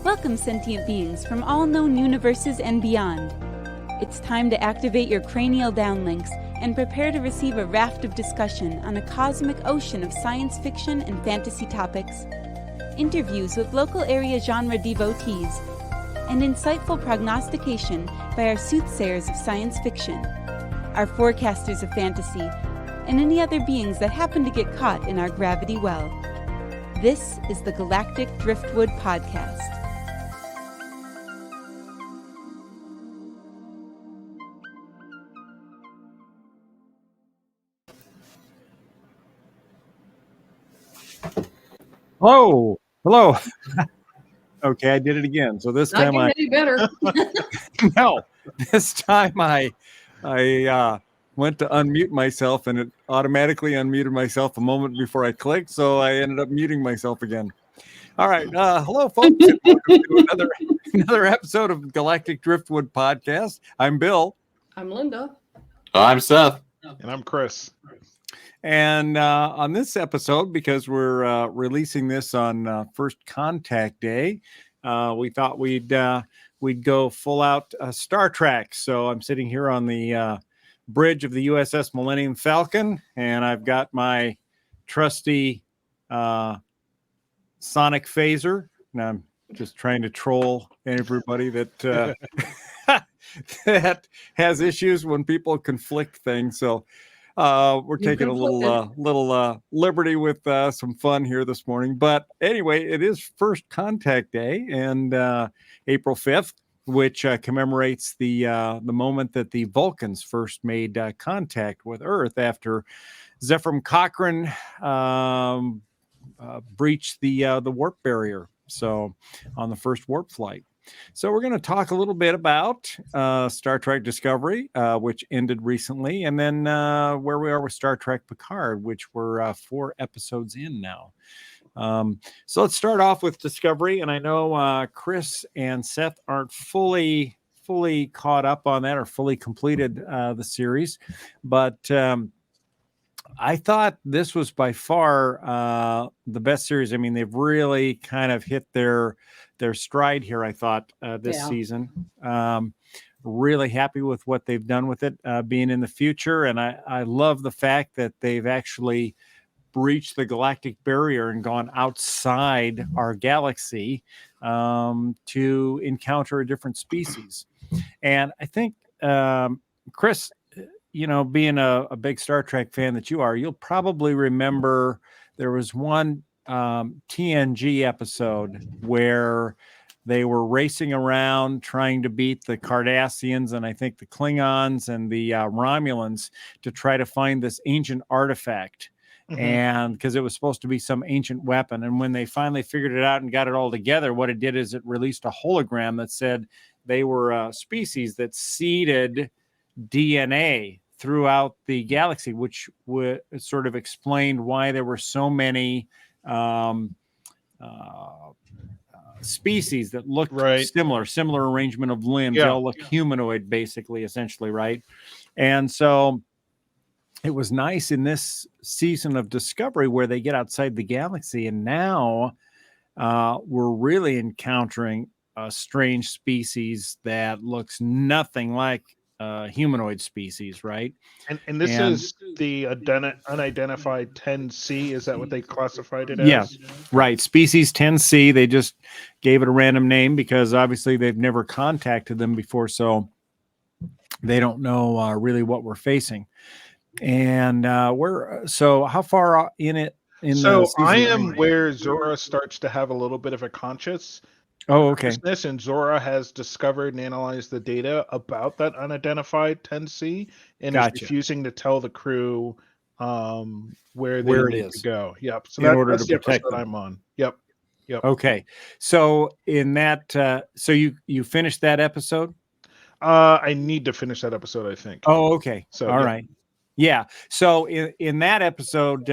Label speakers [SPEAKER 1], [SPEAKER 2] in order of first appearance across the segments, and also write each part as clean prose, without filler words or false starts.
[SPEAKER 1] Welcome, sentient beings from all known universes and beyond. It's time to activate your cranial downlinks and prepare to receive a raft of discussion on a cosmic ocean of science fiction and fantasy topics, interviews with local area genre devotees, and insightful prognostication by our soothsayers of science fiction, our forecasters of fantasy, and any other beings that happen to get caught in our gravity well. This is the Galactic Driftwood Podcast.
[SPEAKER 2] Hello. Okay, I did it again. So this time
[SPEAKER 3] I get better.
[SPEAKER 2] No, this time I went to unmute myself and it automatically unmuted myself a moment before I clicked, so I ended up muting myself again. All right, hello folks. Welcome to another episode of Galactic Driftwood Podcast. I'm Bill.
[SPEAKER 3] I'm Linda.
[SPEAKER 4] I'm Seth.
[SPEAKER 5] And I'm Chris.
[SPEAKER 2] And on this episode, because we're releasing this on First Contact Day, we thought we'd go full out Star Trek. So I'm sitting here on the bridge of the USS Millennium Falcon, and I've got my trusty sonic phaser. And I'm just trying to troll everybody that that has issues when people conflict things. So we're taking a little liberty with some fun here this morning. But anyway, it is First Contact Day, and April 5th, which commemorates the moment that the Vulcans first made contact with Earth after Zephram Cochrane breached the warp barrier. So on the first warp flight. So we're going to talk a little bit about Star Trek Discovery, which ended recently, and then where we are with Star Trek Picard, which we're 4 episodes in now. So let's start off with Discovery, and I know Chris and Seth aren't fully caught up on that or fully completed the series, but I thought this was by far the best series. I mean, they've really kind of hit their stride here, I thought, this season. Really happy with what they've done with it, being in the future. And I love the fact that they've actually breached the galactic barrier and gone outside our galaxy to encounter a different species. And I think, Chris, being a big Star Trek fan that you are, you'll probably remember there was one TNG episode where they were racing around trying to beat the Cardassians and I think the Klingons and the Romulans to try to find this ancient artifact. Mm-hmm. And because it was supposed to be some ancient weapon. And when they finally figured it out and got it all together, what it did is it released a hologram that said they were a species that seeded DNA throughout the galaxy, which would sort of explained why there were so many species that looked similar arrangement of limbs. They all look humanoid, basically, essentially, right? And so it was nice in this season of Discovery where they get outside the galaxy, and now we're really encountering a strange species that looks nothing like humanoid species, right?
[SPEAKER 5] And this is the unidentified 10C. Is that what they classified it as?
[SPEAKER 2] Yeah, right. Species 10C. They just gave it a random name because obviously they've never contacted them before, so they don't know really what we're facing. And so how far in it?
[SPEAKER 5] So I am where Zora starts to have a little bit of a conscious.
[SPEAKER 2] Oh, okay.
[SPEAKER 5] And Zora has discovered and analyzed the data about that unidentified 10C and is refusing to tell the crew where it is to go. Yep. So that's the episode I'm on. Yep.
[SPEAKER 2] Okay. So in that, so you finished that episode?
[SPEAKER 5] I need to finish that episode, I think.
[SPEAKER 2] Oh, okay. So
[SPEAKER 5] all
[SPEAKER 2] right. Yeah. So in that episode,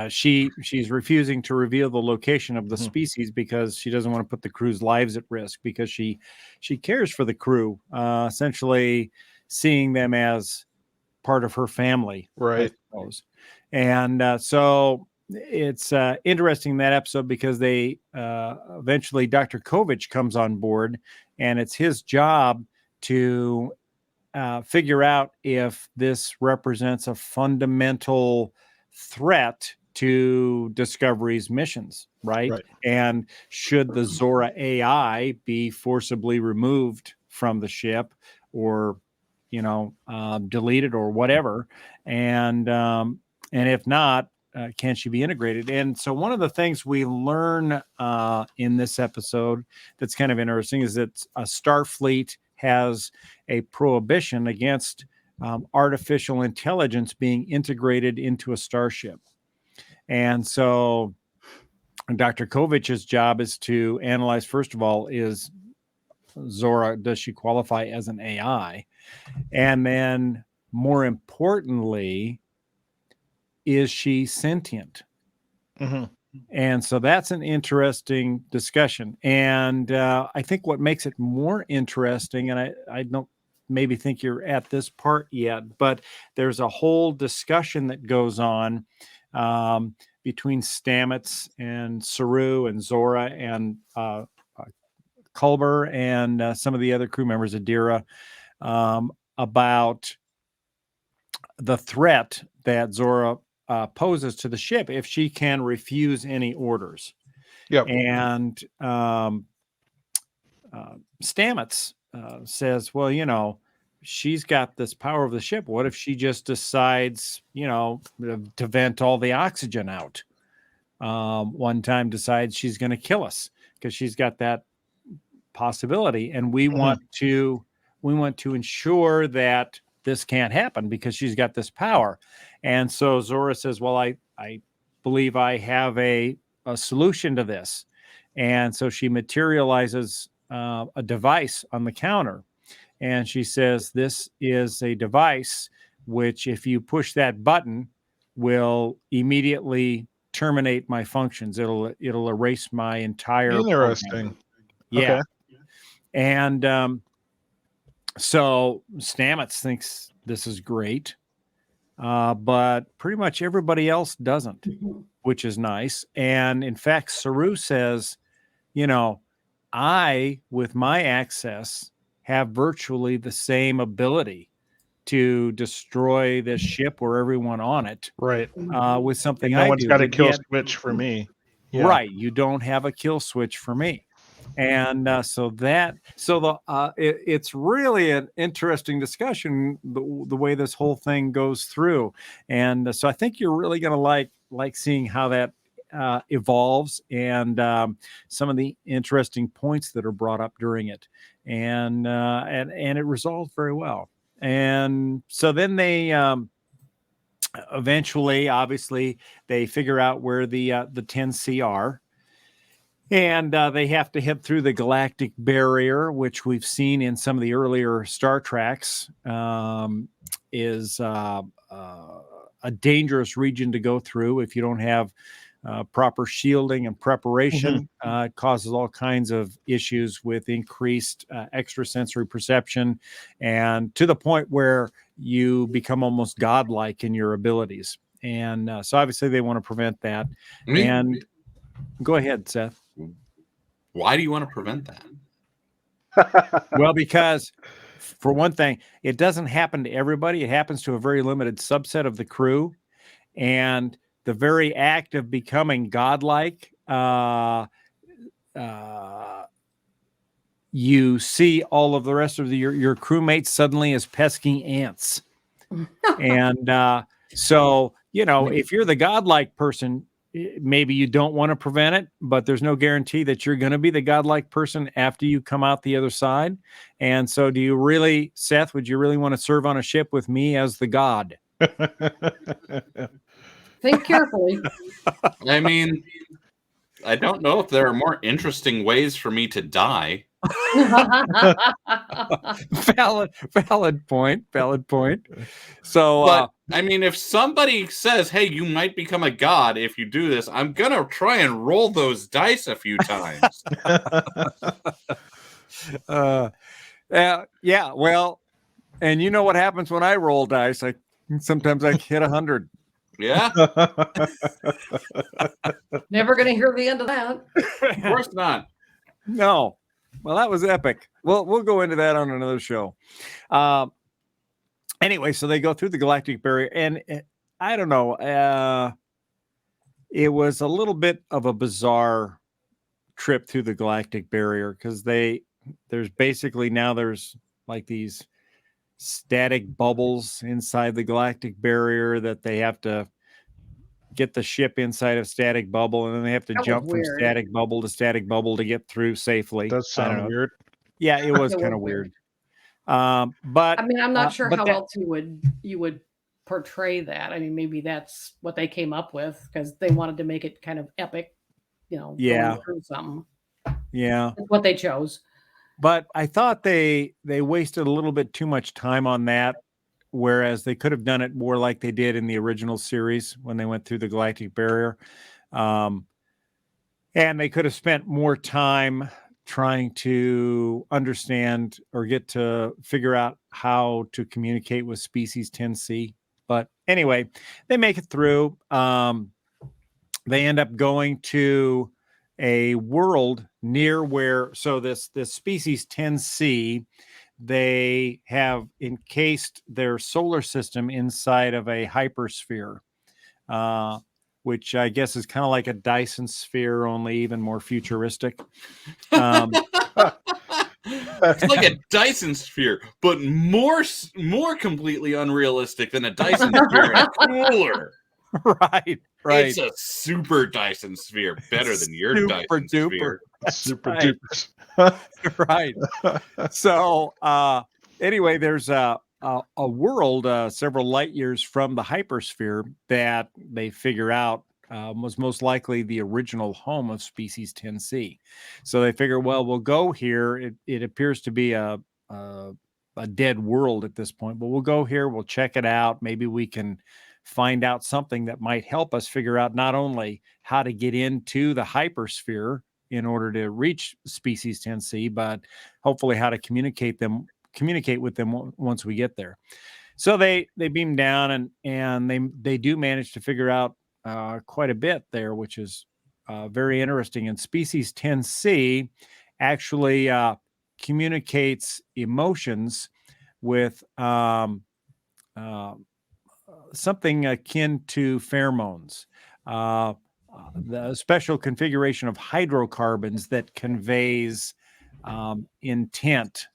[SPEAKER 2] she's refusing to reveal the location of the species because she doesn't want to put the crew's lives at risk, because she cares for the crew, essentially seeing them as part of her family,
[SPEAKER 5] right?
[SPEAKER 2] I suppose. And so it's interesting in that episode because they eventually Dr. Kovich comes on board, and it's his job to figure out if this represents a fundamental threat to Discovery's missions, right? And should the Zora AI be forcibly removed from the ship, or deleted, or whatever? And if not, can she be integrated? And so one of the things we learn in this episode that's kind of interesting is that Starfleet has a prohibition against artificial intelligence being integrated into a starship. And so Dr. Kovich's job is to analyze, first of all, is Zora, does she qualify as an AI? And then more importantly, is she sentient? And so that's an interesting discussion. And I think what makes it more interesting, and I don't maybe think you're at this part yet, but there's a whole discussion that goes on between Stamets and Saru and Zora and Culber and some of the other crew members, Adira, about the threat that Zora poses to the ship if she can refuse any orders. And Stamets says, well, she's got this power of the ship. What if she just decides, to vent all the oxygen out? One time decides she's going to kill us because she's got that possibility. And we want to ensure that this can't happen because she's got this power. And so Zora says, well, I believe I have a solution to this. And so she materializes a device on the counter. And she says, this is a device which, if you push that button, will immediately terminate my functions. It'll erase my entire
[SPEAKER 5] Interesting.
[SPEAKER 2] program. Yeah. Okay. And so Stamets thinks this is great, but pretty much everybody else doesn't, which is nice. And in fact, Saru says, I, with my access, have virtually the same ability to destroy this ship or everyone on it.
[SPEAKER 5] Right.
[SPEAKER 2] With something
[SPEAKER 5] no one's got a kill switch for me.
[SPEAKER 2] Yeah. Right. You don't have a kill switch for me. And it's really an interesting discussion, the way this whole thing goes through. And so I think you're really going to like seeing how that evolves, and some of the interesting points that are brought up during it, and it resolved very well. And so then they eventually, obviously, they figure out where the 10C are. And they have to head through the galactic barrier, which we've seen in some of the earlier Star Treks, is a dangerous region to go through if you don't have proper shielding and preparation. It causes all kinds of issues with increased extrasensory perception, and to the point where you become almost godlike in your abilities. And so obviously they want to prevent that. And go ahead, Seth.
[SPEAKER 3] Why do you want to prevent that?
[SPEAKER 2] Well, because for one thing, it doesn't happen to everybody. It happens to a very limited subset of the crew. And the very act of becoming godlike, you see all of the rest of your crewmates suddenly as pesky ants. And so, if you're the godlike person, maybe you don't want to prevent it, but there's no guarantee that you're going to be the godlike person after you come out the other side. And so do you really, Seth, would you really want to serve on a ship with me as the god?
[SPEAKER 4] Think carefully.
[SPEAKER 3] I mean, I don't know if there are more interesting ways for me to die.
[SPEAKER 2] Valid point. So,
[SPEAKER 3] I mean, if somebody says, "Hey, you might become a god if you do this," I'm gonna try and roll those dice a few times.
[SPEAKER 2] Yeah. Well, and you know what happens when I roll dice? Sometimes I hit 100.
[SPEAKER 3] Yeah.
[SPEAKER 4] Never going to hear the end of that.
[SPEAKER 3] Of course not.
[SPEAKER 2] No. Well, that was epic. We'll go into that on another show. Anyway, so they go through the galactic barrier, and I don't know. It was a little bit of a bizarre trip through the galactic barrier because there's like these static bubbles inside the galactic barrier that they have to get the ship inside of static bubble, and then they have to jump from static bubble to get through safely.
[SPEAKER 5] Does sound weird.
[SPEAKER 2] Yeah, it was kind of weird. But
[SPEAKER 4] I mean, I'm not sure how else you would portray that. I mean, maybe that's what they came up with because they wanted to make it kind of epic, going through something.
[SPEAKER 2] Yeah,
[SPEAKER 4] that's what they chose.
[SPEAKER 2] But I thought they wasted a little bit too much time on that, whereas they could have done it more like they did in the original series when they went through the galactic barrier. And they could have spent more time trying to understand or get to figure out how to communicate with species 10C. But anyway, they make it through. They end up going to a world near where, so this species 10C, they have encased their solar system inside of a hypersphere, which I guess is kind of like a Dyson sphere, only even more futuristic.
[SPEAKER 3] It's like a Dyson sphere, but more completely unrealistic than a Dyson sphere and cooler.
[SPEAKER 2] Right.
[SPEAKER 3] It's a super Dyson sphere, better than your Dyson sphere.
[SPEAKER 5] Super duper.
[SPEAKER 2] Right. So anyway, there's a world several light years from the hypersphere that they figure out was most likely the original home of species 10C. So they figure, well, we'll go here. It appears to be a dead world at this point, but we'll go here. We'll check it out. Maybe we can find out something that might help us figure out not only how to get into the hypersphere in order to reach species 10C, but hopefully how to communicate with them once we get there. So they beam down and they do manage to figure out quite a bit there, which is very interesting. And species 10C actually communicates emotions with something akin to pheromones, the special configuration of hydrocarbons that conveys intent.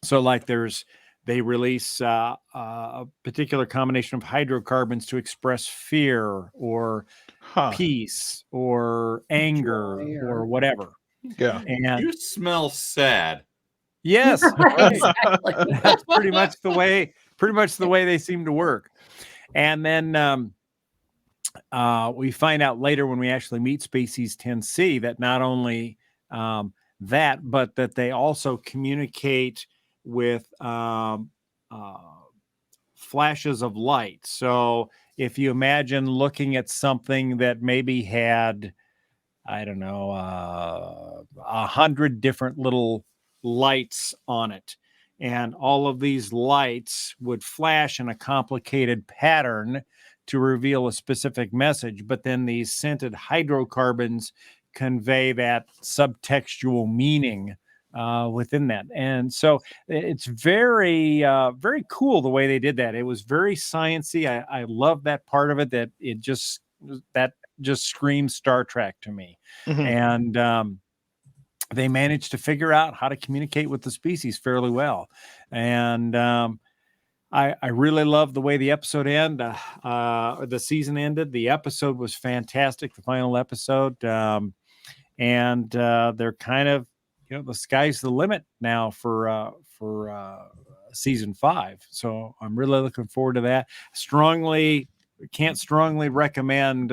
[SPEAKER 2] So like they release a particular combination of hydrocarbons to express fear or peace or anger or whatever.
[SPEAKER 5] Yeah.
[SPEAKER 2] And
[SPEAKER 3] you smell sad.
[SPEAKER 2] Yes.
[SPEAKER 4] Exactly.
[SPEAKER 2] That's pretty much the way they seem to work. And then we find out later when we actually meet species 10C that not only that, but that they also communicate with flashes of light. So if you imagine looking at something that maybe had, I don't know, 100 different little lights on it, and all of these lights would flash in a complicated pattern to reveal a specific message, but then these scented hydrocarbons convey that subtextual meaning within that. And so it's very, very cool the way they did that. It was very sciencey. I love that part of it, that it just screams Star Trek to me. Mm-hmm. And they managed to figure out how to communicate with the species fairly well. And I really love the way the episode ended. The season ended. The episode was fantastic, the final episode. And they're kind of, the sky's the limit now for season 5. So I'm really looking forward to that. Can't strongly recommend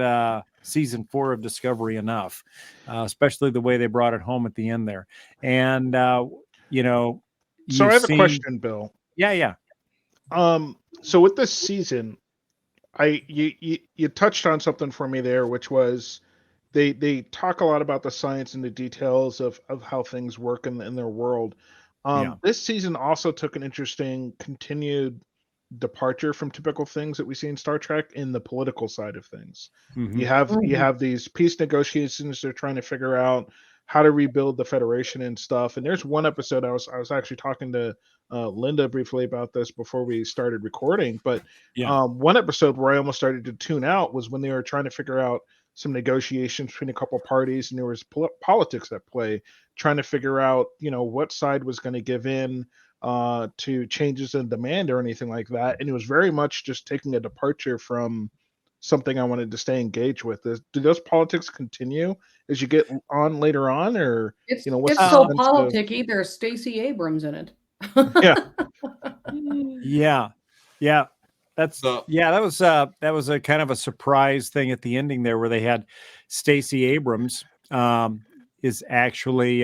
[SPEAKER 2] season 4 of Discovery enough, especially the way they brought it home at the end there. And,
[SPEAKER 5] so I have a question, Bill.
[SPEAKER 2] Yeah.
[SPEAKER 5] So with this season, you touched on something for me there, which was they talk a lot about the science and the details of how things work in their world. This season also took an interesting continued departure from typical things that we see in Star Trek in the political side of things.
[SPEAKER 2] Mm-hmm.
[SPEAKER 5] You have these peace negotiations. They're trying to figure out how to rebuild the Federation and stuff. And there's one episode I was actually talking to Linda briefly about this before we started recording. But one episode where I almost started to tune out was when they were trying to figure out some negotiations between a couple parties, and there was politics at play, trying to figure out, what side was going to give in to changes in demand or anything like that. And it was very much just taking a departure from something I wanted to stay engaged with. Do those politics continue as you get on later on, or
[SPEAKER 4] it's
[SPEAKER 5] what's
[SPEAKER 4] it's so politicky? There's Stacey Abrams in it.
[SPEAKER 2] Yeah. That was a kind of a surprise thing at the ending there, where they had Stacey Abrams is actually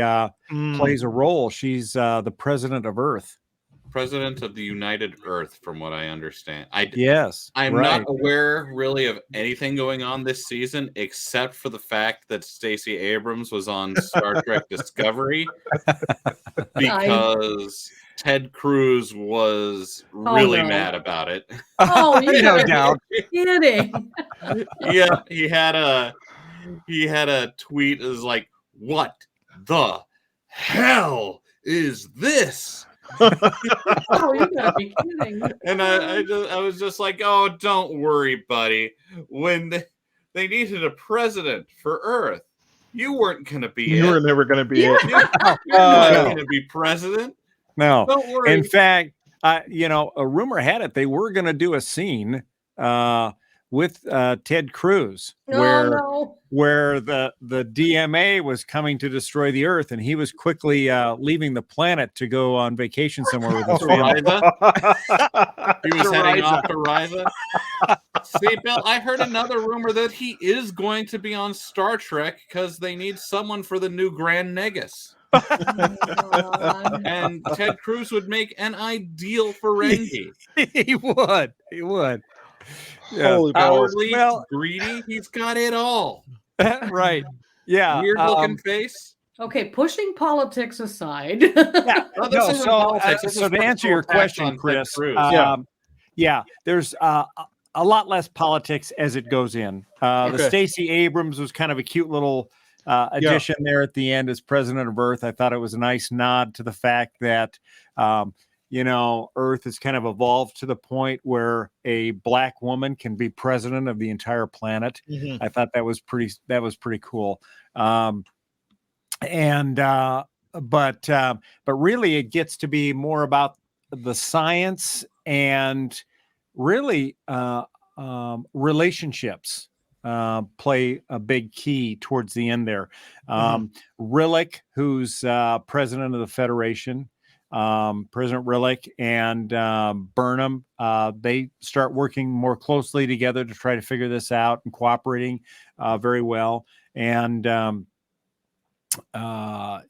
[SPEAKER 2] plays a role. She's the president of Earth.
[SPEAKER 3] President of the United Earth, from what I understand. I'm
[SPEAKER 2] right.
[SPEAKER 3] not aware really of anything going on this season, except for the fact that Stacey Abrams was on Star Trek Discovery, because Ted Cruz was really mad about it.
[SPEAKER 4] Oh, no doubt. Kidding.
[SPEAKER 3] Yeah, he had a tweet that was like, "What the hell is this?"
[SPEAKER 4] Oh, you gotta be kidding.
[SPEAKER 3] And I was just like, "Oh, don't worry, buddy. When they needed a president for Earth, you weren't going to be
[SPEAKER 5] You were never going to be it.
[SPEAKER 3] You're not going to be president.
[SPEAKER 2] No.
[SPEAKER 3] Don't worry."
[SPEAKER 2] In fact, a rumor had it they were going to do a scene with Ted Cruz, where the DMA was coming to destroy the Earth, and he was quickly leaving the planet to go on vacation somewhere with his family.
[SPEAKER 3] He was heading off to Riza. See, Bill, I heard another rumor that he is going to be on Star Trek because they need someone for the new Grand Negus. And Ted Cruz would make an ideal Ferengi.
[SPEAKER 2] He would.
[SPEAKER 5] Holy
[SPEAKER 3] Cowardly, greedy, he's got it all.
[SPEAKER 2] Right. Yeah.
[SPEAKER 3] Weird looking face.
[SPEAKER 4] Okay, pushing politics aside.
[SPEAKER 2] So to answer your question, Chris, there's a lot less politics as it goes in. The Stacey Abrams was kind of a cute little addition there at the end as president of Earth. I thought it was a nice nod to the fact that Earth has kind of evolved to the point where a black woman can be president of the entire planet. Mm-hmm. I thought that was pretty cool. But really it gets to be more about the science and really relationships play a big key towards the end there. Rillick, who's president of the Federation, President Rillick and Burnham, they start working more closely together to try to figure this out and cooperating very well. And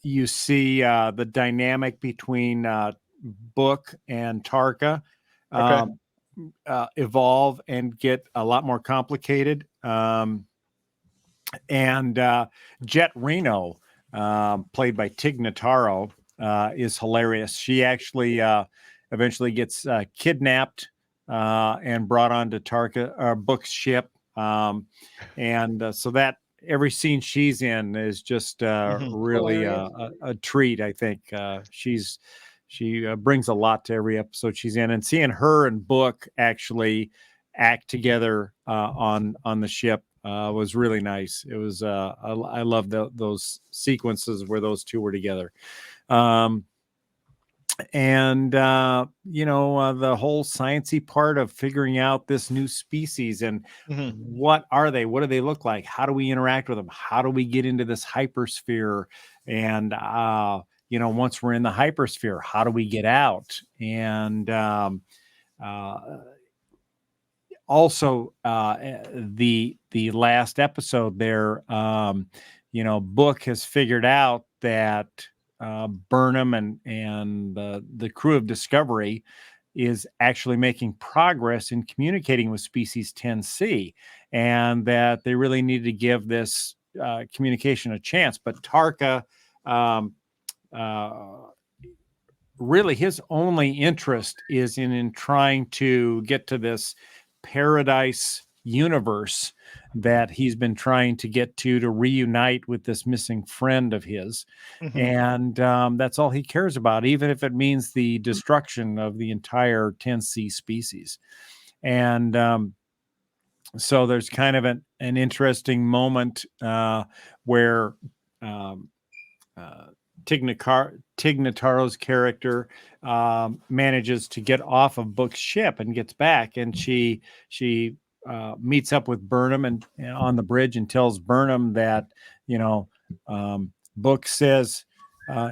[SPEAKER 2] you see the dynamic between Book and Tarka evolve and get a lot more complicated. And Jet Reno, played by Tig Notaro, is hilarious. She actually eventually gets kidnapped and brought onto Book's ship. So that every scene she's in is just really a treat. I think she brings a lot to every episode she's in, and seeing her and Book actually act together on the ship was really nice. It was I love those sequences where those two were together. The whole sciencey part of figuring out this new species and what are they? What do they look like? How do we interact with them? How do we get into this hypersphere? And once we're in the hypersphere, how do we get out? And also the last episode there, Book has figured out that Burnham and the crew of Discovery is actually making progress in communicating with species 10C, and that they really need to give this communication a chance. But Tarka, really his only interest is in trying to get to this paradise universe that he's been trying to get to reunite with this missing friend of his. And that's all he cares about, even if it means the destruction of the entire 10C species. And so there's kind of an interesting moment where Tig Notaro's character manages to get off of Book's ship and gets back, and she meets up with Burnham and on the bridge and tells Burnham that Book says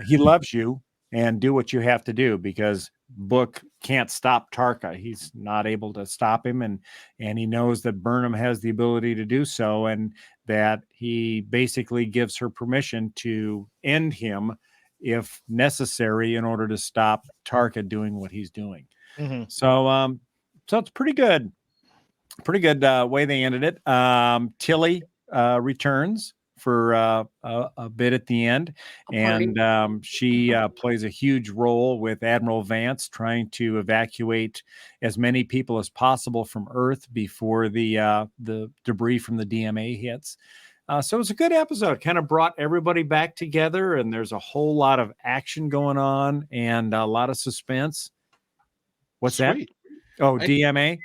[SPEAKER 2] he loves you and do what you have to do, because Book can't stop Tarka. He's not able to stop him, and he knows that Burnham has the ability to do so, and that he basically gives her permission to end him if necessary in order to stop Tarka doing what he's doing. So it's pretty good way they ended it. Tilly returns for a bit at the end, and she plays a huge role with Admiral Vance trying to evacuate as many people as possible from Earth before the debris from the DMA hits. So it was a good episode. Kind of brought everybody back together, and there's a whole lot of action going on and a lot of suspense. What's
[SPEAKER 5] Sweet.
[SPEAKER 2] that? Oh, DMA.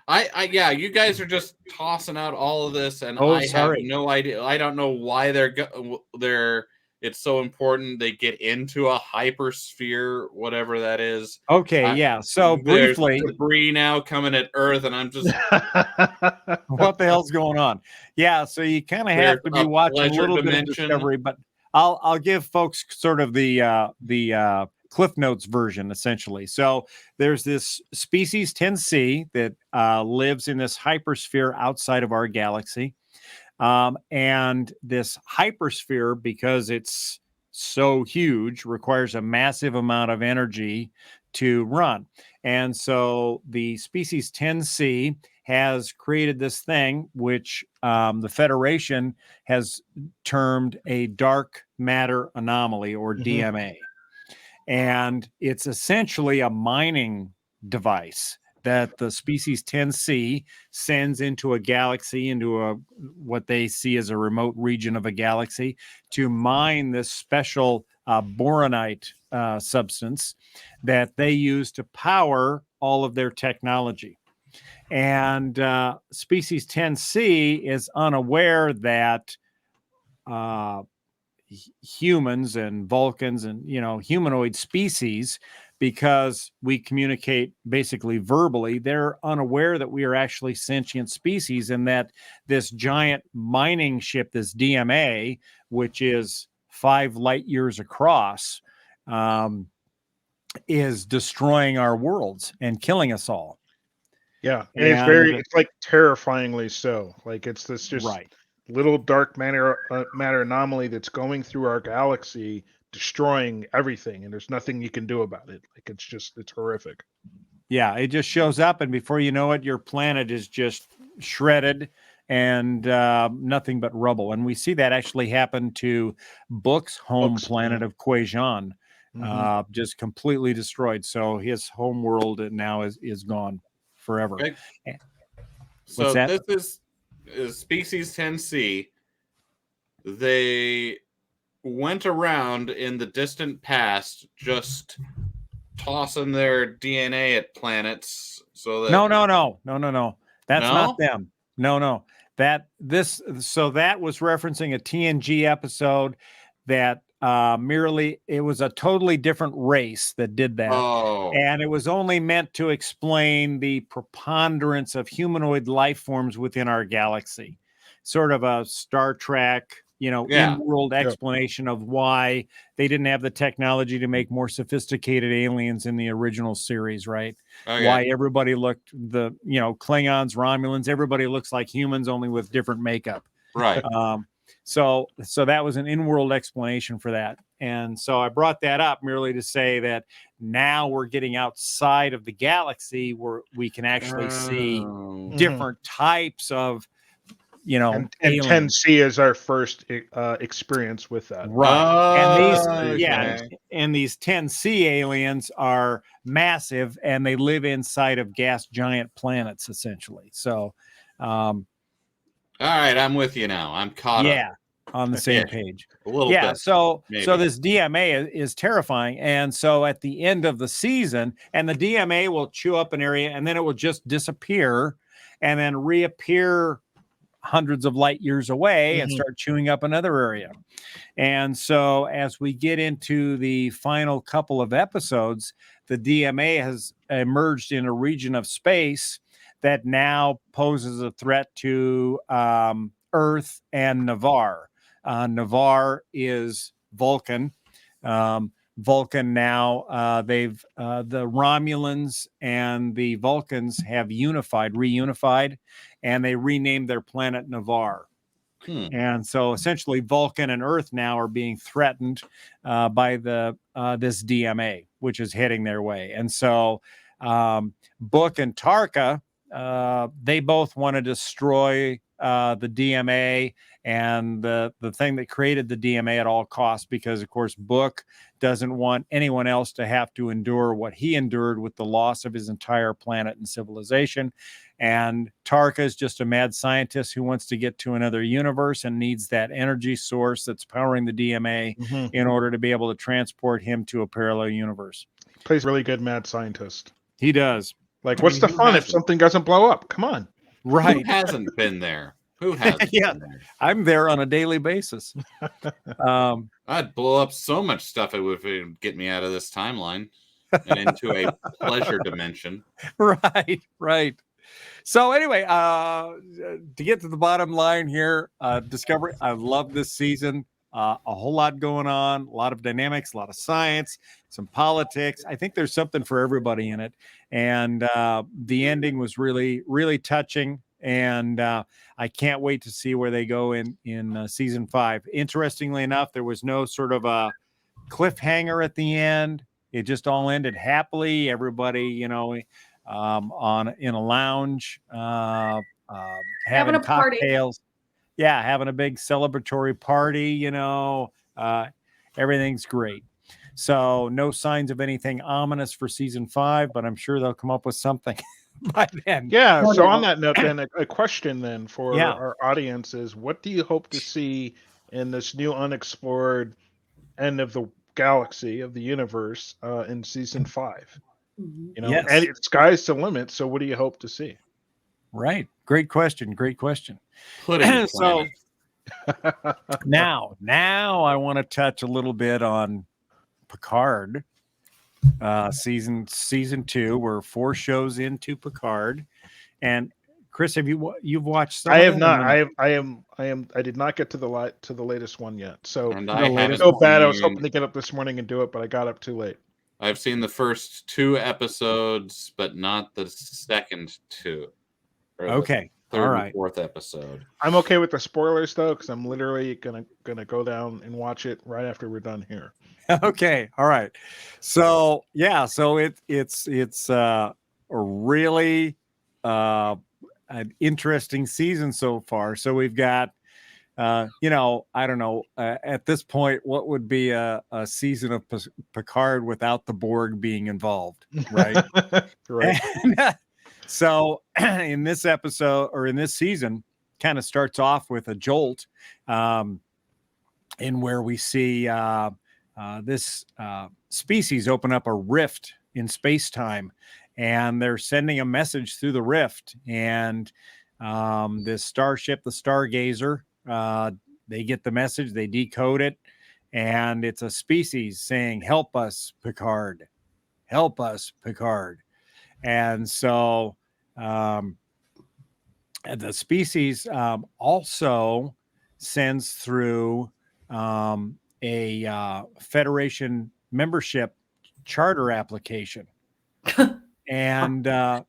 [SPEAKER 3] Yeah, you guys are just tossing out all of this, and I have no idea. I don't know why they're. It's so important they get into a hypersphere, whatever that is.
[SPEAKER 2] Okay, yeah. So briefly,
[SPEAKER 3] there's debris now coming at Earth, and I'm just
[SPEAKER 2] what the hell's going on? Yeah, so you kind of have to be watching a little bit of Discovery, but I'll give folks sort of the Cliff Notes version, essentially. So there's this species 10C that lives in this hypersphere outside of our galaxy. And this hypersphere, because it's so huge, requires a massive amount of energy to run. And so the species 10C has created this thing, which the Federation has termed a dark matter anomaly, or DMA. And it's essentially a mining device that the species 10C sends into a galaxy, into what they see as a remote region of a galaxy, to mine this special boronite substance that they use to power all of their technology. And species 10C is unaware that humans and Vulcans and humanoid species, because we communicate basically verbally, they're unaware that we are actually sentient species, and that this giant mining ship, this DMA, which is 5 light years across, is destroying our worlds and killing us all.
[SPEAKER 5] Yeah, and it's like terrifyingly so. Like it's this just little dark matter anomaly that's going through our galaxy, destroying everything, and there's nothing you can do about it. Like it's horrific.
[SPEAKER 2] Yeah, it just shows up, and before you know it, your planet is just shredded and nothing but rubble. And we see that actually happen to Book's home planet of Quajan, just completely destroyed. So his home world now is gone forever.
[SPEAKER 3] Okay. So this is species 10C. They went around in the distant past just tossing their DNA at planets so that
[SPEAKER 2] no that's not them. No, that was referencing a TNG episode that merely, it was a totally different race that did that. And it was only meant to explain the preponderance of humanoid life forms within our galaxy, sort of a Star Trek in-world explanation of why they didn't have the technology to make more sophisticated aliens in the original series, right? Why everybody looked, Klingons, Romulans, everybody looks like humans, only with different makeup.
[SPEAKER 3] Right.
[SPEAKER 2] So that was an in-world explanation for that. And so I brought that up merely to say that now we're getting outside of the galaxy where we can actually see different types of,
[SPEAKER 5] and 10C is our first experience with that.
[SPEAKER 2] Right. And these 10C aliens are massive, and they live inside of gas giant planets, essentially. So,
[SPEAKER 3] all right, I'm with you now. I'm caught up.
[SPEAKER 2] On the same page.
[SPEAKER 3] A little bit.
[SPEAKER 2] So this DMA is terrifying. And so at the end of the season, and the DMA will chew up an area, and then it will just disappear and then reappear hundreds of light years away and start chewing up another area. And so as we get into the final couple of episodes, the DMA has emerged in a region of space that now poses a threat to Earth and Navarre. Navarre is Vulcan. Vulcan now, the Romulans and the Vulcans have reunified, and they renamed their planet Navarre. And so essentially Vulcan and Earth now are being threatened by this DMA, which is heading their way. And so Book and Tarka, they both want to destroy the DMA and the thing that created the DMA at all costs, because of course Book doesn't want anyone else to have to endure what he endured with the loss of his entire planet and civilization. And Tarka is just a mad scientist who wants to get to another universe and needs that energy source that's powering the DMA in order to be able to transport him to a parallel universe.
[SPEAKER 5] Plays really good mad scientist.
[SPEAKER 2] He does.
[SPEAKER 5] Like, what's the fun if something doesn't blow up? Come on.
[SPEAKER 2] Right.
[SPEAKER 3] Who hasn't been there? Who hasn't been there?
[SPEAKER 2] I'm there on a daily basis.
[SPEAKER 3] I'd blow up so much stuff it would get me out of this timeline and into a pleasure dimension.
[SPEAKER 2] Right. So anyway, to get to the bottom line here, Discovery, I love this season. A whole lot going on, a lot of dynamics, a lot of science, some politics. I think there's something for everybody in it. And the ending was really, really touching. And I can't wait to see where they go in season 5. Interestingly enough, there was no sort of a cliffhanger at the end. It just all ended happily. Everybody, in a lounge, having cocktails. Party. Yeah, having a big celebratory party, everything's great. So no signs of anything ominous for season 5, but I'm sure they'll come up with something by then.
[SPEAKER 5] Yeah, so on that note then, a question then for our audience is, what do you hope to see in this new unexplored end of the galaxy, of the universe, in season 5?
[SPEAKER 2] Yes.
[SPEAKER 5] And sky's the limit, so what do you hope to see?
[SPEAKER 2] Right. Great question.
[SPEAKER 3] So
[SPEAKER 2] now I want to touch a little bit on Picard, season 2. We're 4 shows into Picard, and Chris, you've watched some?
[SPEAKER 5] I have not. I did not get to the latest one yet. So so bad. I was hoping to get up this morning and do it, but I got up too late.
[SPEAKER 3] I've seen the first 2 episodes, but not the second 2.
[SPEAKER 2] Okay.
[SPEAKER 3] Third
[SPEAKER 2] all right.
[SPEAKER 3] and 4th episode.
[SPEAKER 5] I'm okay with the spoilers though, because I'm literally gonna go down and watch it right after we're done here.
[SPEAKER 2] Okay. All right. So it's a really an interesting season so far. So we've got I don't know, at this point, what would be a season of Picard without the Borg being involved, right?
[SPEAKER 5] Right.
[SPEAKER 2] And, so in this episode, or in this season, kind of starts off with a jolt in where we see this species open up a rift in space-time, and they're sending a message through the rift. And this starship, the Stargazer, they get the message, they decode it, and it's a species saying, "Help us, Picard. Help us, Picard." And so the species also sends through a Federation membership charter application. And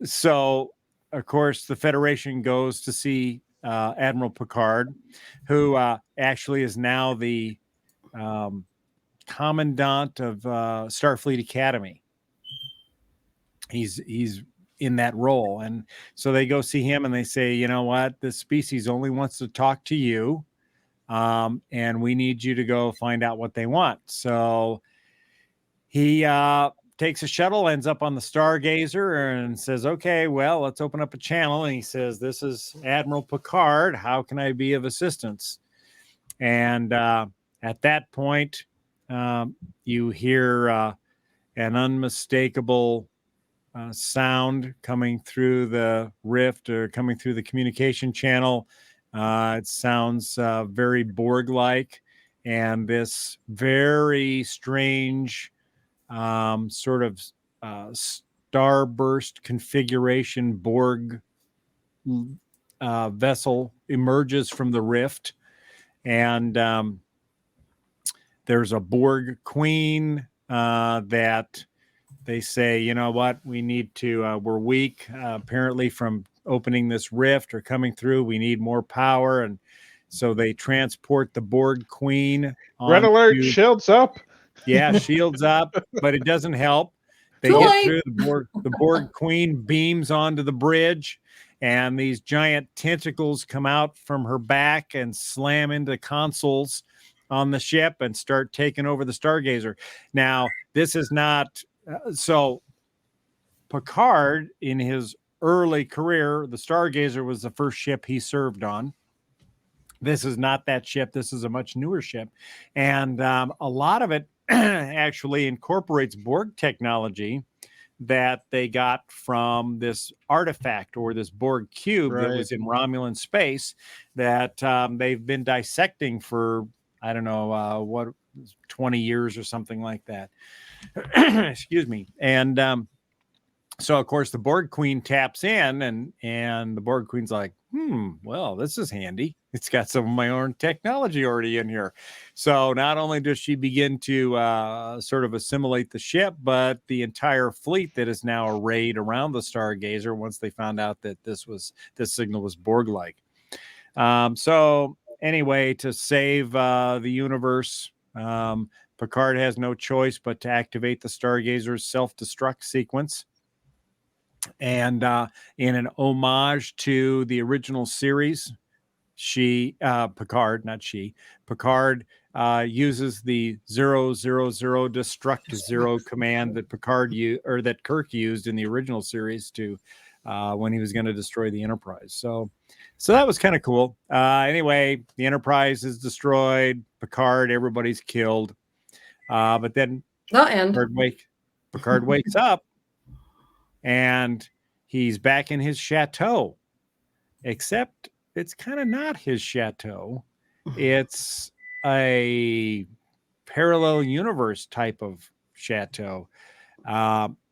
[SPEAKER 2] so, of course, the Federation goes to see Admiral Picard, who actually is now the commandant of Starfleet Academy. He's in that role, and so they go see him and they say, you know what, this species only wants to talk to you, and we need you to go find out what they want. So he takes a shuttle, ends up on the Stargazer, and says, okay, well, let's open up a channel. And he says, this is Admiral Picard. How can I be of assistance? And at that point, you hear an unmistakable sound coming through the rift or coming through the communication channel. It sounds very Borg-like, and this very strange sort of starburst configuration Borg vessel emerges from the rift, and there's a Borg queen that they say, you know what, we need to, we're weak apparently from opening this rift or coming through. We need more power. And so they transport the Borg queen.
[SPEAKER 5] Red alert, shields up.
[SPEAKER 2] Yeah, shields up, but it doesn't help. They get through the Borg queen beams onto the bridge, and these giant tentacles come out from her back and slam into consoles on the ship and start taking over the Stargazer. Now, this is not so Picard in his early career, the Stargazer was the first ship he served on. This is not that ship. This is a much newer ship. And a lot of it actually incorporates Borg technology that they got from this artifact or this Borg cube that was in Romulan space that they've been dissecting for, I don't know, 20 years or something like that. Excuse me. And so, of course, the Borg Queen taps in, and the Borg Queen's like, well, this is handy. It's got some of my own technology already in here. So not only does she begin to sort of assimilate the ship, but the entire fleet that is now arrayed around the Stargazer once they found out that this signal was Borg-like. So anyway, to save the universe, Picard has no choice but to activate the Stargazer's self-destruct sequence. And in an homage to the original series, Picard uses the 000 destruct zero command that that Kirk used in the original series to when he was going to destroy the Enterprise. So that was kind of cool. Anyway, the Enterprise is destroyed. Picard, everybody's killed. But then Picard wakes up, and he's back in his chateau, except it's kind of not his chateau. It's a parallel universe type of chateau.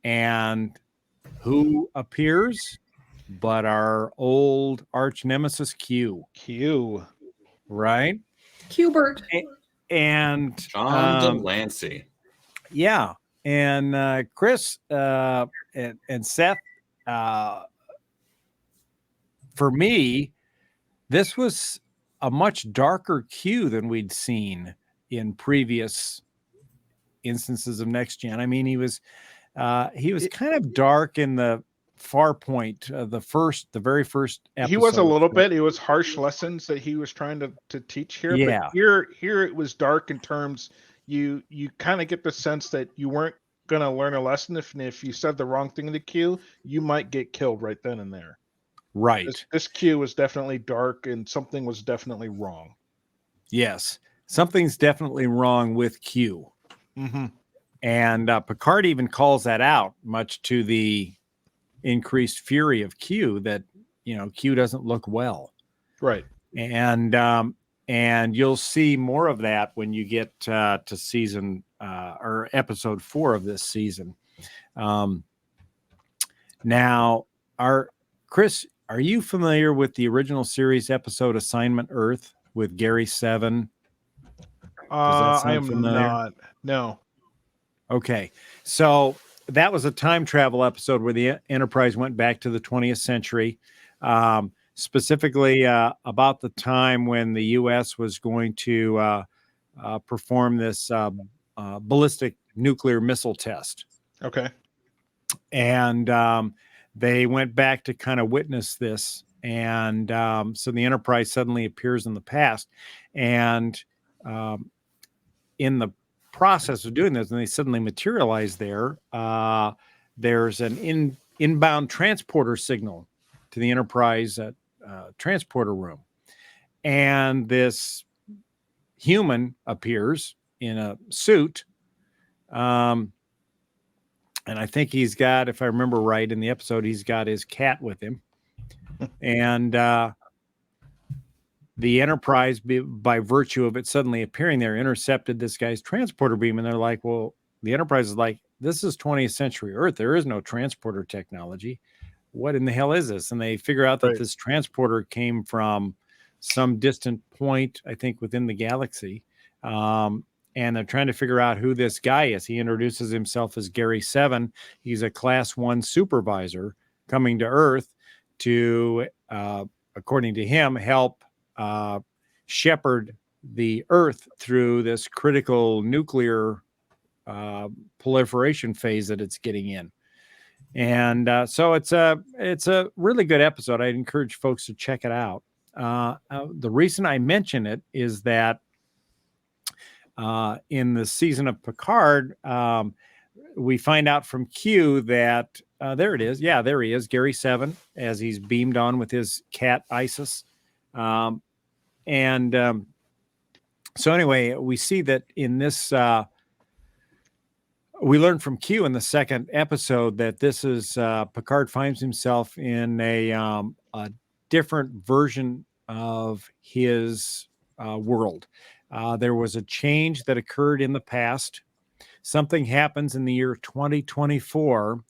[SPEAKER 2] And who appears but our old arch nemesis Q. Right?
[SPEAKER 4] Qbert.
[SPEAKER 2] And
[SPEAKER 3] John Delancey.
[SPEAKER 2] Yeah. And Chris and Seth, for me, this was a much darker Q than we'd seen in previous instances of Next Gen. I mean, he was kind of dark in the far point, the very first episode.
[SPEAKER 5] He was a little bit. It was harsh lessons that he was trying to teach here.
[SPEAKER 2] Yeah.
[SPEAKER 5] But here it was dark in terms you kind of get the sense that you weren't going to learn a lesson. If you said the wrong thing in the Q, you might get killed right then and there.
[SPEAKER 2] Right.
[SPEAKER 5] This Q was definitely dark, and something was definitely wrong.
[SPEAKER 2] Yes. Something's definitely wrong with Q.
[SPEAKER 5] Mm-hmm.
[SPEAKER 2] And Picard even calls that out, much to the increased fury of Q, that, Q doesn't look well.
[SPEAKER 5] Right.
[SPEAKER 2] And you'll see more of that when you get to season or episode 4 of this season. Now, Chris, are you familiar with the original series episode Assignment Earth with Gary Seven?
[SPEAKER 5] I am not. No.
[SPEAKER 2] Okay. So that was a time travel episode where the Enterprise went back to the 20th century, specifically about the time when the U.S. was going to perform this ballistic nuclear missile test.
[SPEAKER 5] Okay.
[SPEAKER 2] And they went back to kind of witness this. And so the Enterprise suddenly appears in the past. And in the process of doing this, and they suddenly materialize there, there's an inbound transporter signal to the Enterprise transporter room. And this human appears in a suit. And I think he's got, if I remember right in the episode, he's got his cat with him. And the Enterprise, by virtue of it suddenly appearing there, intercepted this guy's transporter beam. And they're like, well, the Enterprise is like, this is 20th century Earth. There is no transporter technology. What in the hell is this? And they figure out that this transporter came from some distant point, I think, within the galaxy. And they're trying to figure out who this guy is. He introduces himself as Gary 7. He's a Class 1 supervisor coming to Earth to, according to him, help shepherd the Earth through this critical nuclear proliferation phase that it's getting in. And so it's a really good episode. I'd encourage folks to check it out. The reason I mention it is that in the season of Picard, we find out from Q that there it is. Yeah, there he is, Gary 7, as he's beamed on with his cat Isis. So anyway, we see that in this, we learn from Q in the second episode that this is Picard finds himself in a different version of his world. There was a change that occurred in the past. Something happens in the year 2024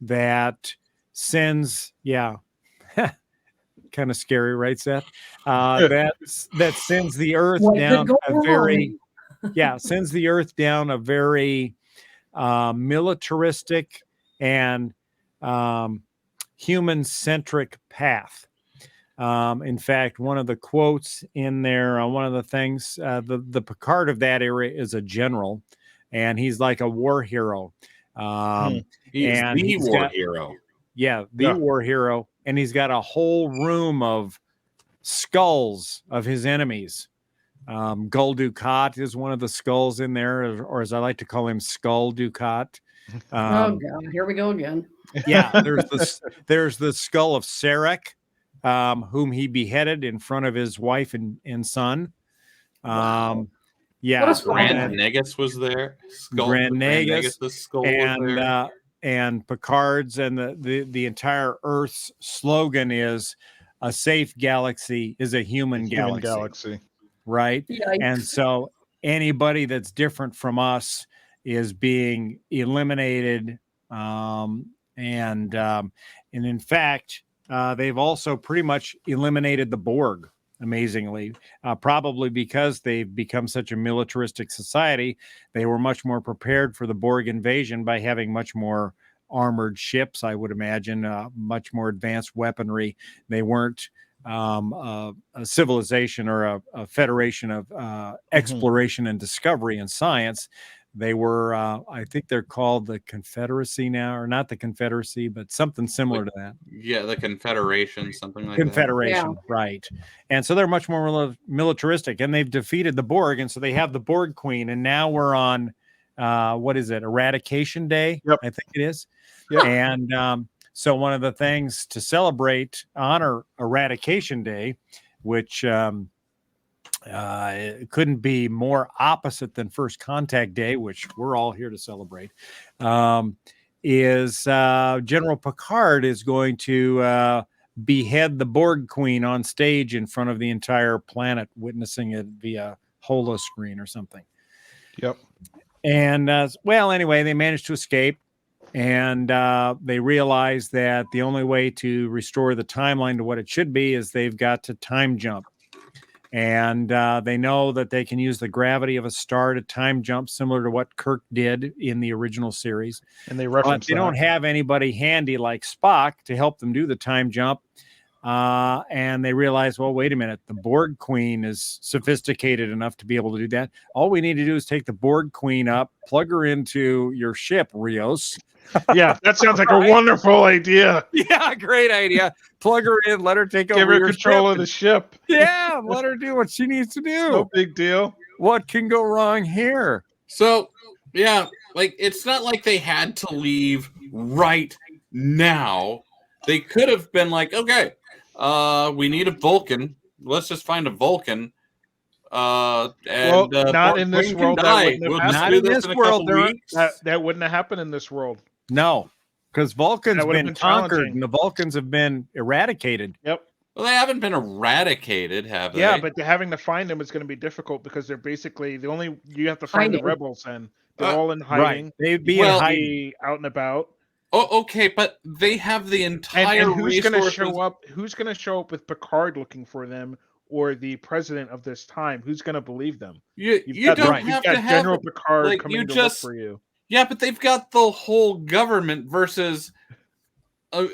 [SPEAKER 2] that sends, kind of scary, right, Seth? That sends the Earth down a very, sends the Earth down a very militaristic and human-centric path. In fact, one of the quotes in there, one of the things, the Picard of that era is a general, and he's like a war hero.
[SPEAKER 3] He's the war hero.
[SPEAKER 2] Yeah, war hero. And he's got a whole room of skulls of his enemies. Gul Dukat is one of the skulls in there, or as I like to call him, Skull Dukat.
[SPEAKER 4] Oh, God, here we go again.
[SPEAKER 2] Yeah, there's the skull of Sarek, whom he beheaded in front of his wife and son.
[SPEAKER 4] Wow.
[SPEAKER 3] Grand Negus was there.
[SPEAKER 2] Grand Negus,
[SPEAKER 3] the skull was there.
[SPEAKER 2] And Picard's and the entire Earth's slogan is a safe galaxy is a human galaxy. Right?
[SPEAKER 4] Yikes.
[SPEAKER 2] And so anybody that's different from us is being eliminated. And in fact, they've also pretty much eliminated the Borg, amazingly, probably because they've become such a militaristic society. They were much more prepared for the Borg invasion by having much more armored ships, I would imagine, much more advanced weaponry. They weren't a civilization or a federation of exploration and discovery and science. They were, I think they're called the Confederacy now, or not the Confederacy, but something similar to that.
[SPEAKER 3] Yeah, the Confederation, something like that.
[SPEAKER 2] Confederation, right. And so they're much more militaristic, and they've defeated the Borg, and so they have the Borg Queen, and now we're on, what is it, Eradication Day?
[SPEAKER 5] Yep.
[SPEAKER 2] I think it is.
[SPEAKER 5] Yep.
[SPEAKER 2] And so one of the things to celebrate, honor Eradication Day, which it couldn't be more opposite than First Contact Day, which we're all here to celebrate, is General Picard is going to behead the Borg Queen on stage in front of the entire planet, witnessing it via holoscreen or something.
[SPEAKER 5] Yep.
[SPEAKER 2] And anyway, they managed to escape, and they realize that the only way to restore the timeline to what it should be is they've got to time jump. And they know that they can use the gravity of a star to time jump, similar to what Kirk did in the original series.
[SPEAKER 5] And they reference
[SPEAKER 2] they don't have anybody handy like Spock to help them do the time jump. And they realize, well, wait a minute, the Borg Queen is sophisticated enough to be able to do that. All we need to do is take the Borg Queen up, plug her into your ship, Rios.
[SPEAKER 5] Yeah, that sounds like a wonderful idea.
[SPEAKER 2] Yeah, great idea. Plug her in, let her take over
[SPEAKER 5] your control of the ship.
[SPEAKER 2] Yeah, let her do what she needs to do.
[SPEAKER 5] No big deal.
[SPEAKER 2] What can go wrong here?
[SPEAKER 3] So, yeah, like it's not like they had to leave right now. They could have been like, okay, we need a Vulcan. Let's just find a Vulcan.
[SPEAKER 5] Not in this world.
[SPEAKER 2] Not in this world.
[SPEAKER 5] That wouldn't have happened in this world.
[SPEAKER 2] No, because Vulcans have been conquered and the Vulcans have been eradicated.
[SPEAKER 5] Yep.
[SPEAKER 3] Well, they haven't been eradicated, have they?
[SPEAKER 5] Yeah, but having to find them is going to be difficult because they're basically you have to find the rebels, and they're all in hiding.
[SPEAKER 2] Right. They'd be
[SPEAKER 5] out and about.
[SPEAKER 3] Oh, okay, but they have the entire
[SPEAKER 5] and who's going to show up? Who's going to show up with Picard looking for them, or the president of this time? Who's going to believe them?
[SPEAKER 3] You've got
[SPEAKER 5] General Picard coming to look for you.
[SPEAKER 3] Yeah, but they've got the whole government versus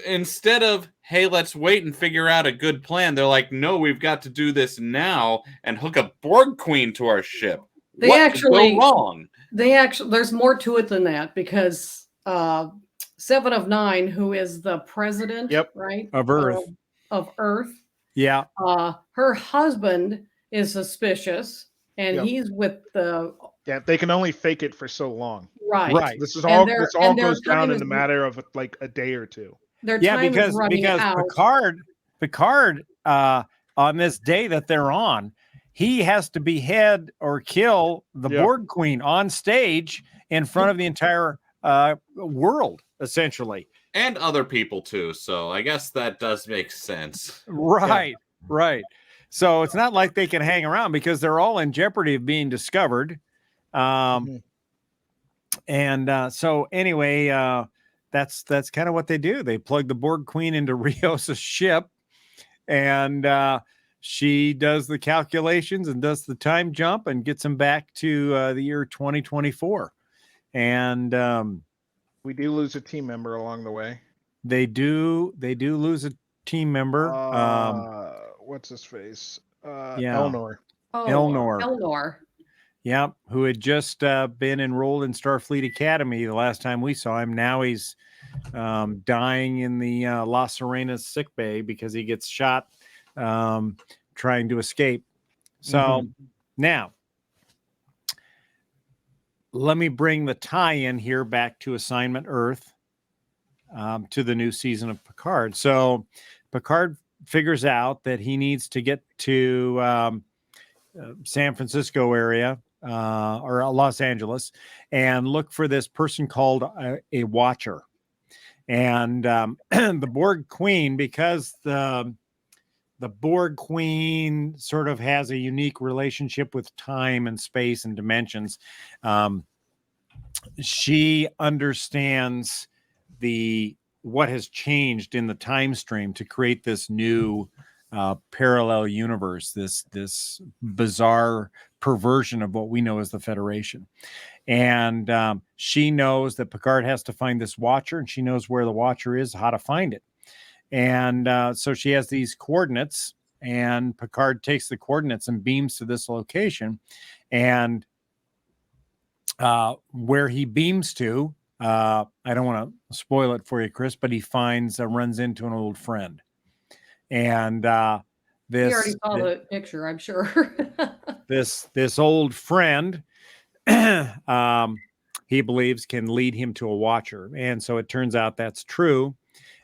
[SPEAKER 3] instead of, hey, let's wait and figure out a good plan. They're like, no, we've got to do this now and hook a Borg Queen to our ship. What could go wrong?
[SPEAKER 4] There's more to it than that because 7 of 9, who is the president, right?
[SPEAKER 2] Of Earth.
[SPEAKER 4] Of Earth.
[SPEAKER 2] Yeah.
[SPEAKER 4] Her husband is suspicious, and he's with the.
[SPEAKER 5] Yeah, they can only fake it for so long.
[SPEAKER 4] Right.
[SPEAKER 5] This all goes down in a matter of like a day or two.
[SPEAKER 2] Because Picard on this day that they're on, he has to behead or kill the Borg Queen on stage in front of the entire world, essentially.
[SPEAKER 3] And other people too, so I guess that does make sense.
[SPEAKER 2] Right. So it's not like they can hang around because they're all in jeopardy of being discovered. So anyway, that's kind of what they do. They plug the Borg Queen into Rios' ship, and she does the calculations and does the time jump and gets them back to the year 2024. And
[SPEAKER 5] we do lose a team member along the way.
[SPEAKER 2] They do lose a team member.
[SPEAKER 5] What's his face?
[SPEAKER 2] Elnor.
[SPEAKER 4] Elnor.
[SPEAKER 2] Yeah, who had just been enrolled in Starfleet Academy the last time we saw him. Now he's dying in the La Serena's sickbay because he gets shot trying to escape. So now, let me bring the tie-in here back to Assignment Earth, to the new season of Picard. So Picard figures out that he needs to get to San Francisco area, or Los Angeles, and look for this person called a Watcher. And the Borg Queen, because the Borg Queen sort of has a unique relationship with time and space and dimensions. She understands what has changed in the time stream to create this new parallel universe, this bizarre perversion of what we know as the Federation. And she knows that Picard has to find this Watcher, and she knows where the Watcher is, how to find it. And so she has these coordinates, and Picard takes the coordinates and beams to this location. And where he beams to, I don't want to spoil it for you, Chris, but he runs into an old friend. And
[SPEAKER 4] we already saw the picture, I'm sure.
[SPEAKER 2] this old friend, he believes can lead him to a Watcher. And so it turns out that's true.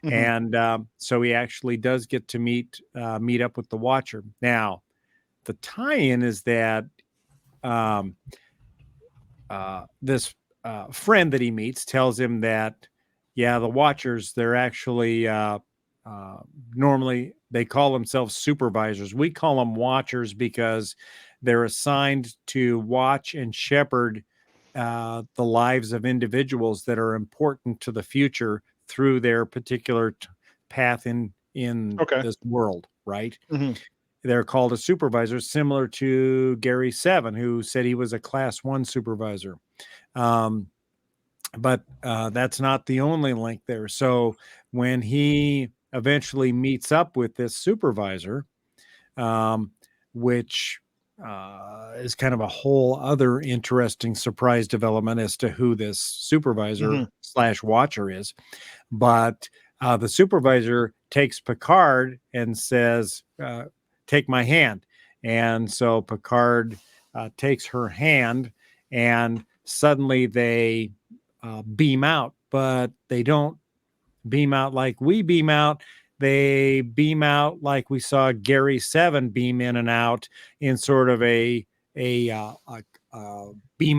[SPEAKER 2] And so he actually does get to meet up with the Watcher. Now, the tie-in is that this friend that he meets tells him that, the Watchers, they're actually normally they call themselves supervisors. We call them Watchers because they're assigned to watch and shepherd the lives of individuals that are important to the future through their particular path in this world, right? They're called a supervisor, similar to Gary Seven, who said he was a Class 1 supervisor. But that's not the only link there. So when he eventually meets up with this supervisor, which is kind of a whole other interesting surprise development as to who this supervisor / watcher is. But the supervisor takes Picard and says, take my hand. And so Picard takes her hand, and suddenly they beam out, but they don't beam out like we beam out. They beam out like we saw Gary 7 beam in and out in sort of a beam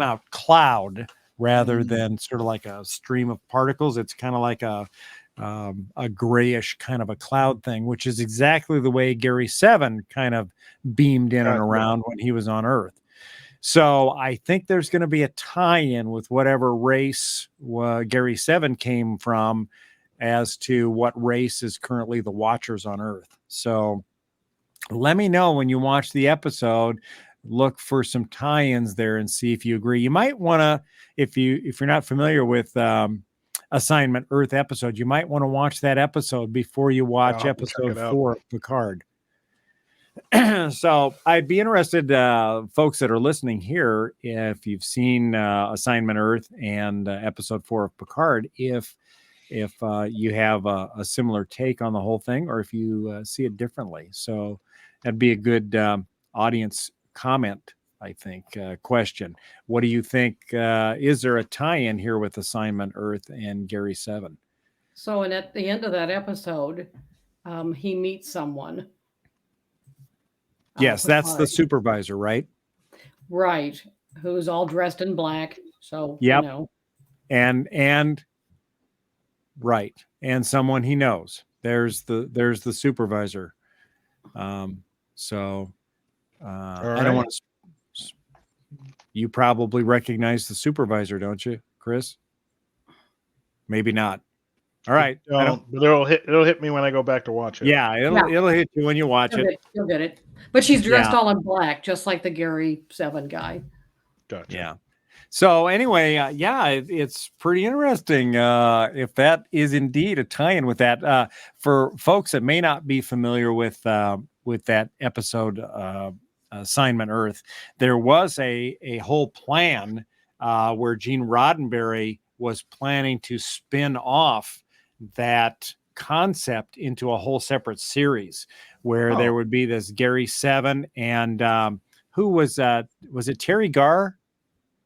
[SPEAKER 2] out cloud rather than sort of like a stream of particles. It's kind of like a grayish kind of a cloud thing, which is exactly the way Gary 7 kind of beamed in and around when he was on Earth. So I think there's going to be a tie-in with whatever race Gary 7 came from as to what race is currently the Watchers on Earth. So let me know when you watch the episode. Look for some tie-ins there and see if you agree. You might want to, if you're not familiar with Assignment Earth episode, you might want to watch that episode before you watch episode 4 of Picard. So I'd be interested, folks that are listening here, if you've seen Assignment Earth and episode 4 of Picard, if you have a similar take on the whole thing, or if you see it differently. So that'd be a good audience comment, I think. Question: what do you think? Is there a tie-in here with Assignment Earth and Gary 7?
[SPEAKER 4] So, and at the end of that episode, he meets someone.
[SPEAKER 2] Yes, that's the supervisor, right?
[SPEAKER 4] Right, who's all dressed in black. So,
[SPEAKER 2] yep. And right, and someone he knows. There's the supervisor. So I don't want to. You probably recognize the supervisor, don't you, Chris? Maybe not. All right.
[SPEAKER 5] It'll hit me when I go back to watch it.
[SPEAKER 2] Yeah, it'll hit you when you watch it.
[SPEAKER 4] You'll get it. But she's dressed all in black, just like the Gary 7 guy.
[SPEAKER 5] Gotcha.
[SPEAKER 2] Yeah. So anyway, it's pretty interesting if that is indeed a tie-in with that. For folks that may not be familiar with that episode, Assignment Earth, there was a whole plan where Gene Roddenberry was planning to spin off that concept into a whole separate series where there would be this Gary 7 and who was it Terry Garr?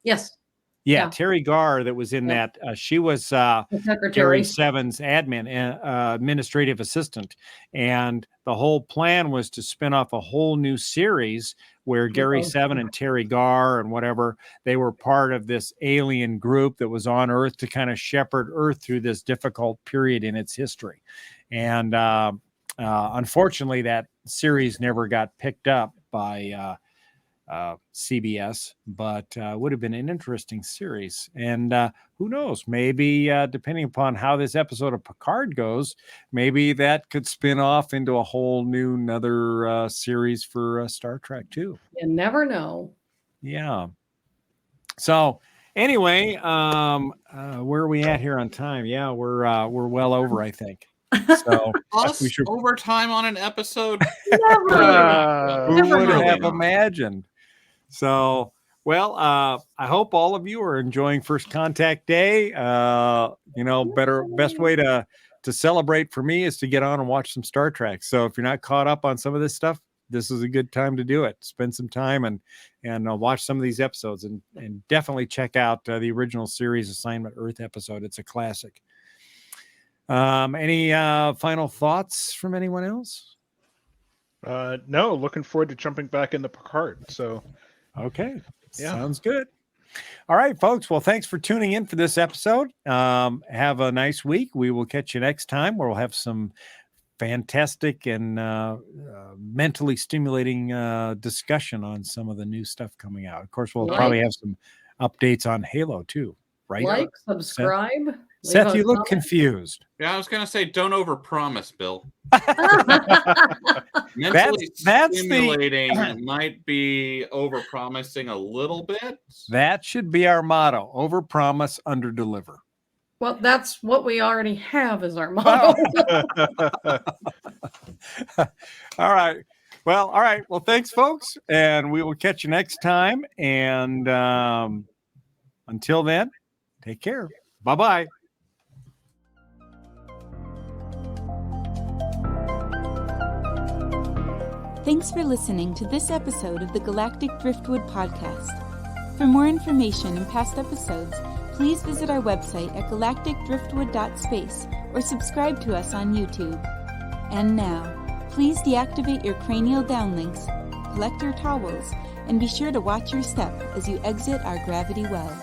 [SPEAKER 4] Yes.
[SPEAKER 2] Yeah, Terry Garr that was in that. She was Gary 7's administrative assistant. And the whole plan was to spin off a whole new series where Gary 7 and Terry Garr and whatever, they were part of this alien group that was on Earth to kind of shepherd Earth through this difficult period in its history. And unfortunately, that series never got picked up by CBS, but would have been an interesting series. And who knows, maybe depending upon how this episode of Picard goes, maybe that could spin off into a whole new another series for Star Trek too.
[SPEAKER 4] You never know.
[SPEAKER 2] Yeah. So anyway, where are we at here on time? Yeah, we're well over, I think. So
[SPEAKER 3] we should overtime on an episode.
[SPEAKER 2] Who would have imagined? So, well, I hope all of you are enjoying First Contact Day. Best way to celebrate for me is to get on and watch some Star Trek. So if you're not caught up on some of this stuff, this is a good time to do it. Spend some time and watch some of these episodes and definitely check out the original series Assignment Earth episode. It's a classic. Any final thoughts from anyone else?
[SPEAKER 5] No, looking forward to jumping back into Picard. So,
[SPEAKER 2] okay. Yeah. Sounds good. All right, folks. Well, thanks for tuning in for this episode. Have a nice week. We will catch you next time where we'll have some fantastic and mentally stimulating discussion on some of the new stuff coming out. Of course, we'll probably have some updates on Halo too, right?
[SPEAKER 4] Like, subscribe.
[SPEAKER 2] Seth, you look confused.
[SPEAKER 3] Yeah, I was going to say, don't overpromise, Bill.
[SPEAKER 2] Mentally
[SPEAKER 3] stimulating might be overpromising a little bit.
[SPEAKER 2] That should be our motto: overpromise, underdeliver.
[SPEAKER 4] Well, that's what we already have as our motto.
[SPEAKER 2] All right. Well, all right. Well, thanks, folks. And we will catch you next time. And until then, take care. Bye-bye.
[SPEAKER 1] Thanks for listening to this episode of the Galactic Driftwood podcast. For more information and past episodes, please visit our website at galacticdriftwood.space or subscribe to us on YouTube. And now, please deactivate your cranial downlinks, collect your towels, and be sure to watch your step as you exit our gravity well.